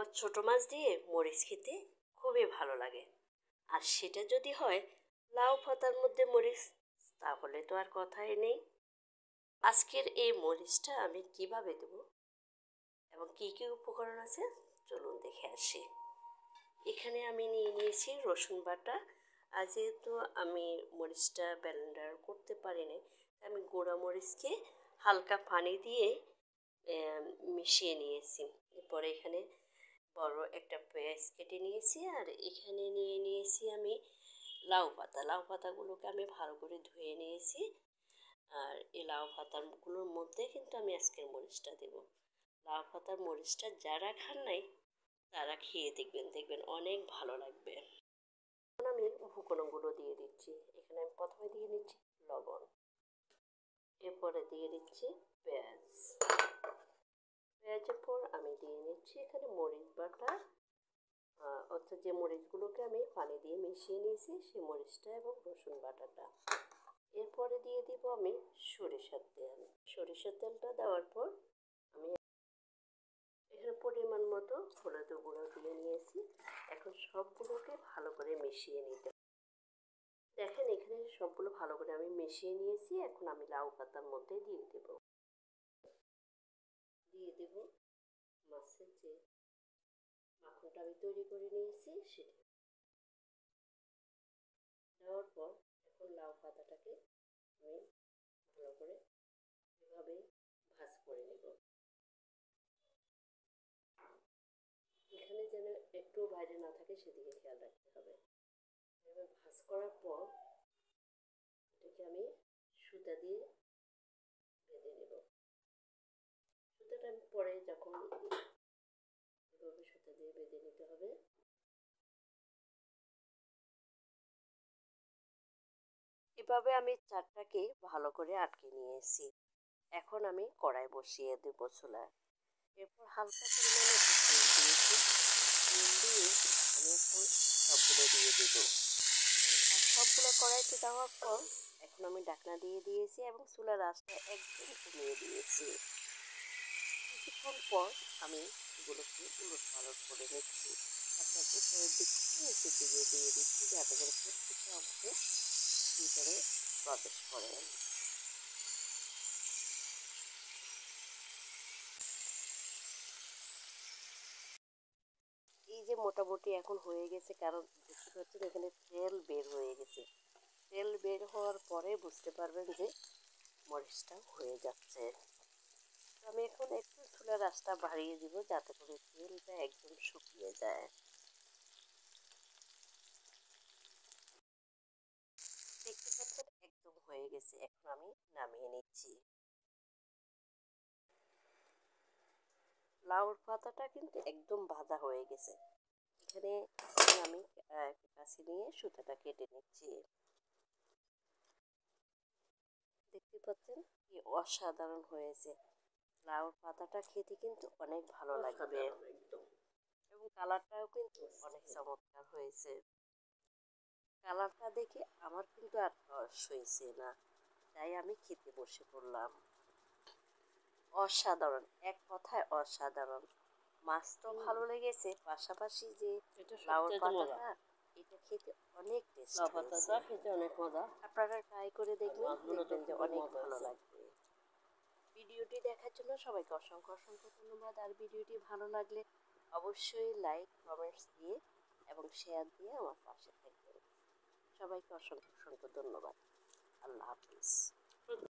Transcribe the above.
আমার ছোট মাছ দিয়ে মরিচ খেতে খুবই ভালো লাগে। আর সেটা যদি হয় লাউ পাতার মধ্যে মরিচ, তাহলে তো আর কথাই নেই। আজকের এই মরিচটা আমি কিভাবে দেব এবং কী কী উপকরণ আছে চলুন দেখে আসি। এখানে আমি নিয়ে নিয়েছি রসুন বাটা। আর যেহেতু আমি মরিচটা ব্লেন্ডার করতে পারিনি, আমি গুঁড়া মরিচকে হালকা পানি দিয়ে মিশিয়ে নিয়েছি। এরপরে এখানে বড় একটা পেঁয়াজ কেটে নিয়েছি, আর এখানে নিয়ে নিয়েছি আমি লাউ পাতা। লাউ পাতাগুলোকে আমি ভালো করে ধুয়ে নিয়েছি। আর এই লাউ পাতাগুলোর মধ্যে কিন্তু আমি আজকের মরিচটা দেব। লাউ পাতার মরিচটা যারা খান নাই তারা খেয়ে দেখবেন, দেখবেন অনেক ভালো লাগবে। এখন আমি উপকরণগুলো দিয়ে দিচ্ছি। এখানে আমি প্রথমে দিয়ে নিচ্ছি লবণ, এরপরে দিয়ে দিচ্ছি পেঁয়াজ। পেঁয়াজের পর আমি দিয়ে নিচ্ছি এখানে মরিচ বাটা, অর্থাৎ যে মরিচগুলোকে আমি পানি দিয়ে মিশিয়ে নিয়েছি সেই মরিচটা এবং রসুন বাটাটা। এরপরে দিয়ে দিব আমি সরিষার তেল। সরিষার তেলটা দেওয়ার পর আমি এখানে পরিমাণ মতো হলুদ গুঁড়ো দিয়ে নিয়েছি। এখন সবগুলোকে ভালো করে মিশিয়ে নিতে। দেখেন এখানে সবগুলো ভালো করে আমি মিশিয়ে নিয়েছি। এখন আমি লাউ পাতার মধ্যে দিয়ে দেব মাছের যে মাখনটা আমি তৈরি করে নিয়েছি সেটা দেওয়ার পর এখন লাউ পাতাটাকে আমি ভালো করে এভাবে ভাজ করে নেব। এখানে যেন একটু বাইরে না থাকে সেদিকে খেয়াল রাখতে হবে। এবার ভাজ করার পর এটাকে আমি সুতা দিয়ে বেঁধে নেব। সুতাটা আমি পরে যখন এভাবে সুতা দিয়ে বেঁধে নিতে হবে। এভাবে আমি চারটাকে ভালো করে আটকে নিয়েছি। এখন আমি কড়াই বসিয়ে দেব চুলায়। এরপর হালকা পরিমাণে তেল দিয়েছি। তেল দিয়ে আমি এখন সবগুলো দিয়ে দেব। আর সবগুলো কড়াইতে দেওয়ার পর এখন আমি ঢাকনা দিয়ে দিয়েছি এবং চুলার আঁচটা একদম কমিয়ে দিয়েছি। কিছুক্ষণ পর আমি এগুলোকে উলট পালট করে নিচ্ছি। অর্থাৎ উপরের দিক থেকে নিচের দিকে দিয়ে দিচ্ছি যাতে করে প্রত্যেকটা অংশে ভিতরে প্রবেশ করে। এই যে মোটামুটি এখন হয়ে গেছে, কারণ দেখতে পাচ্ছেন এখানে তেল বের হয়ে গেছে। তেল বের হওয়ার পরে বুঝতে পারবেন যে মরিচটা হয়ে যাচ্ছে। আমি এখন একটু চুলার আঁচটা বাড়িয়ে দিব যাতে করে তেলটা একদম শুকিয়ে যায়। দেখতে পাচ্ছেন একদম হয়ে গেছে। এখন আমি নামিয়ে নিচ্ছি। লাউর পাতাটা কিন্তু একদম ভাজা হয়ে গেছে। এখানে আমি কাছি নিয়ে সুতাটা কেটে নিচ্ছি। দেখতে পাচ্ছেন কি অসাধারণ হয়েছে। লাউর পাতাটা খেতে কিন্তু অনেক ভালো লাগবে এবং কালারটাও কিন্তু অনেক চমৎকার হয়েছে। কালারটা দেখে আমার কিন্তু আর তর্স হয়েছে না, তাই আমি খেতে বসে পড়লাম। অসাধারণ, এক কথায় অসাধারণ। মাছ তো ভালো লেগেছে, পাশাপাশি যে লাউর পাতাটা এটা খেতে অনেক টেস্ট হয়েছে। খেতে অনেক মজা। আপনারা ট্রাই করে দেখবেন, দেখবেন যে অনেক ভালো লাগবে। ভিডিওটি দেখার জন্য সবাইকে অসংখ্য অসংখ্য ধন্যবাদ। আর ভিডিওটি ভালো লাগলে অবশ্যই লাইক কমেন্টস দিয়ে এবং শেয়ার দিয়ে আমার পাশে থাকবেন। সবাইকে অসংখ্য অসংখ্য ধন্যবাদ। আল্লাহ হাফিজ।